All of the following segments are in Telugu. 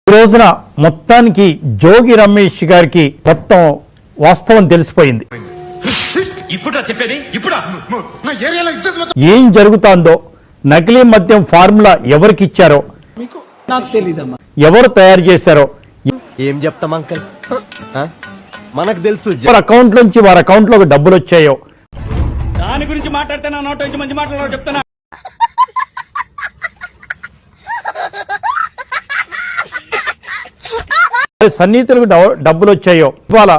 ఈ రోజున మొత్తానికి జోగి రమేష్ గారికి మొత్తం వాస్తవం తెలిసిపోయింది. ఏం జరుగుతుందో, నకిలీ మద్యం ఫార్ములా ఎవరికి ఇచ్చారో, ఎవరు తయారు చేశారో ఏం చెప్తాం అంకల్, మనకు తెలుసు. వారి అకౌంట్ నుంచి వారి అకౌంట్ లోకి డబ్బులు వచ్చాయో దాని గురించి మాట్లాడితే నా నోట్ నుంచి మంచి మాట్లాడాలో చెప్తాను. సన్నిహితులకు డబ్బులు వచ్చాయో, ఇవాళ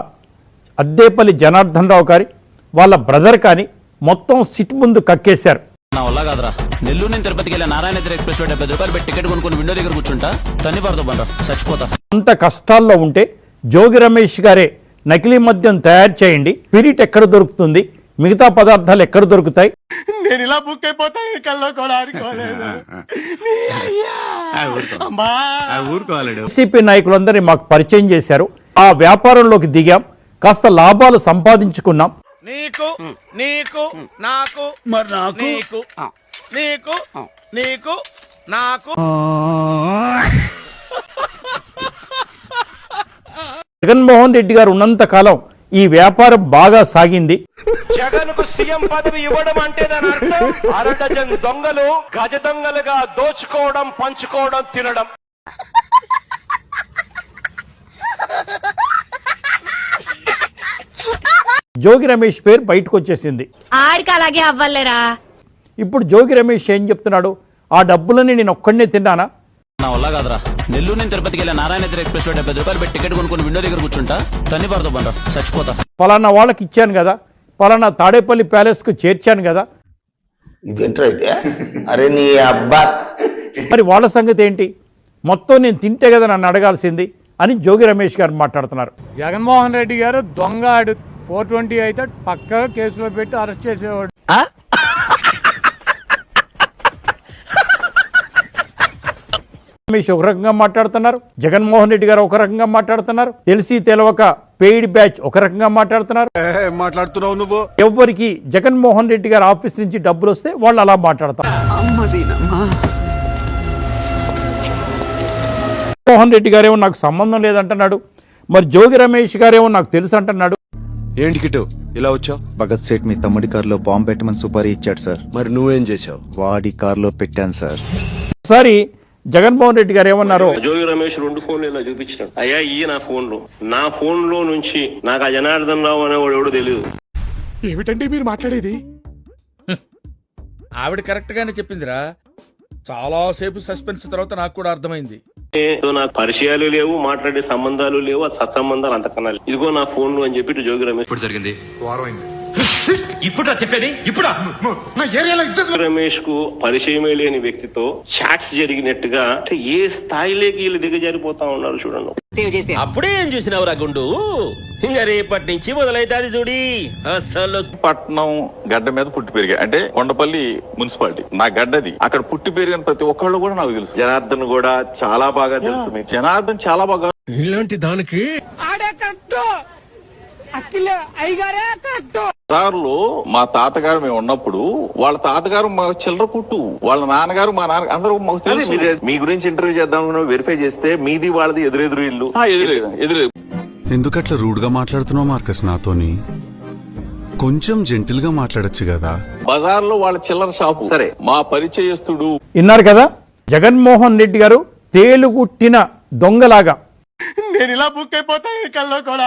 అద్దేపల్లి జనార్దన్ రావు గారి వాళ్ళ బ్రదర్ కానీ మొత్తం సిట్ ముందు కక్కేశారు. నా వల్ల కాదురా, నెల్లూరు నుంచి తిరుపతికి వెళ్ళి నారాయణ ఎక్స్ప్రెస్ లో 70 రూపాయలు పెట్టి టికెట్ కొనుక్కొని విండో దగ్గర కూర్చుంటా, తన్ని పడతా బండ్రా, చచ్చిపోతా. అంత కష్టాల్లో ఉంటే జోగి రమేష్ గారే నకిలీ మద్యం తయారు చేయండి, స్పిరిట్ ఎక్కడ దొరుకుతుంది, మిగతా పదార్థాలు ఎక్కడ దొరుకుతాయి, నేను ఇలా బుక్ అయిపోతా కల్లో కూడా వైసీపీ నాయకులందరినీ మాకు పరిచయం చేశారు. ఆ వ్యాపారంలోకి దిగాం, కాస్త లాభాలు సంపాదించుకున్నాం. నీకు నీకు నాకు మరి నాకు నీకు నీకు నీకు నాకు జగన్మోహన్ రెడ్డి గారు ఉన్నంత కాలం ఈ వ్యాపారం బాగా సాగింది. జగన్ కు సీఎం పదవి ఇవ్వడం అంటే దాని అర్థం అరడజన్ దొంగలు గజ దొంగలుగా దోచుకోవడం, పంచుకోవడం, తినడం. జోగి రమేష్ పేరు బయటకు వచ్చేసింది. ఆడికి అలాగే అవ్వలేరా. ఇప్పుడు జోగి రమేష్ ఏం చెప్తున్నాడు, ఆ డబ్బులని నేను ఒక్కడనే తిన్నానా, నా వల్ల కాదురా, నెల్లూరు నుంచి తిరుపతికి వెళ్ళి నారాయణ ఎక్స్ప్రెస్ లో 70 రూపాయలు పెట్టి టికెట్ కొనుక్కొని విండో దగ్గర కూర్చుంటా, తన్ని పడతా బండ్రా, చచ్చిపోతా. పలానా వాళ్ళకి ఇచ్చాను కదా, పలానా తాడేపల్లి ప్యాలెస్ కు చేర్చాను కదా, అరే నీ అబ్బా, మరి వాళ్ళ సంగతి ఏంటి, మొత్తం నేను తింటే కదా నన్ను అడగాల్సింది అని జోగి రమేష్ గారు మాట్లాడుతున్నారు. జగన్మోహన్ రెడ్డి గారు దొంగ, 420 అయితే పక్కగా కేసులో పెట్టి అరెస్ట్ చేసేవాడు. రమేష్ ఒక రకంగా మాట్లాడుతున్నారు, జగన్మోహన్ రెడ్డి గారు ఒక రకంగా మాట్లాడుతున్నారు, తెలిసి తెలవక పెయిడ్ బ్యాచ్ ఒక రకంగా మాట్లాడుతున్నారు. మాట్లాడుతున్నావు నువ్వు. ఎవరికి జగన్మోహన్ రెడ్డి గారి ఆఫీస్ నుంచి డబ్బులు వస్తే వాళ్ళు అలా మాట్లాడతారు. జగన్మోహన్ రెడ్డి గారేమో నాకు సంబంధం లేదంటున్నాడు, మరి జోగి రమేష్ గారేమో నాకు తెలుసు అంటున్నాడు. ఏంటి కిట్టు ఇలా వచ్చావు? భగత్ సేట్ మీ తమ్ముడి కారులో బాంబు పెట్టమని సుపారీ ఇచ్చాడు సార్. మరి నువ్వేం చేసావు? వాడి కారులో పెట్టాను సార్. ఒకసారి జగన్మోహన్ రెడ్డి గారు ఏమన్నారు, జోగి రమేష్ 2 ఫోన్లు ఇలా చూపించినాడు. అయ్యా ఈ నా ఫోన్ లో నుంచి నాకు ఆ జనార్దన్ రావు అనేవాడు ఎవడో తెలియదు. ఏమిటండి మీరు మాట్లాడేది? ఆవిడ కరెక్ట్ గానే చెప్పిందిరా, చాలా సేపు సస్పెన్స్ తర్వాత నాకు కూడా అర్థమైంది. నాకు పరిచయాలు లేవు, మాట్లాడే సంబంధాలు లేవు, అది సత్సంబంధాలు అంతకన్నా. ఇదిగో నా ఫోన్లు అని చెప్పి జోగి రమేష్ ఇప్పుడు జరిగింది ఇప్పుడు చెప్పేది ఇప్పుడు రమేష్ కు పరిచయమే లేని వ్యక్తితో చాట్స్ జరిగినట్టుగా అంటే ఏ స్థాయిలోకి వీళ్ళు దిగజారిపోతా ఉన్నారు చూడండి. అప్పుడే ఏం చూసినావురా గుండు, ఇంకా రేపటి నుంచి మొదలైతే అది చూడి. అసలు పట్నం గడ్డ మీద పుట్టి పెరిగా, అంటే కొండపల్లి మున్సిపాలిటీ నా గడ్డది. అక్కడ పుట్టి పెరిగిన ప్రతి ఒక్కళ్ళు కూడా నాకు తెలుసు. జనార్దన్ కూడా చాలా బాగా తెలుసు మీకు. జనార్దన్ చాలా బాగా. ఇలాంటి దానికి బజార్లో మా తాతగారు మేము ఉన్నప్పుడు వాళ్ళ తాతగారు మా చిల్లర కుట్టు, వాళ్ళ నాన్నగారు మా నాన్న అందరూ మాకు తెలుసు. మీ గురించి ఇంటర్వ్యూ చేద్దాం వెరిఫై చేస్తే మీది వాళ్ళది ఎదురెదురు ఇల్లు. ఎదురు ఎందుకట్లా రూడ్ గా మాట్లాడుతున్నావు మార్కస్ నాతోని? కొంచెం జెంటిల్ గా మాట్లాడొచ్చు కదా. బజార్లో వాళ్ళ చిల్లర షాపు సరే మా పరిచయస్తుడు. విన్నారు కదా, జగన్మోహన్ రెడ్డి గారు తేలుగుట్టిన దొంగలాగా నేను ఇలా బుక్ అయిపోతా కల్లో కూడా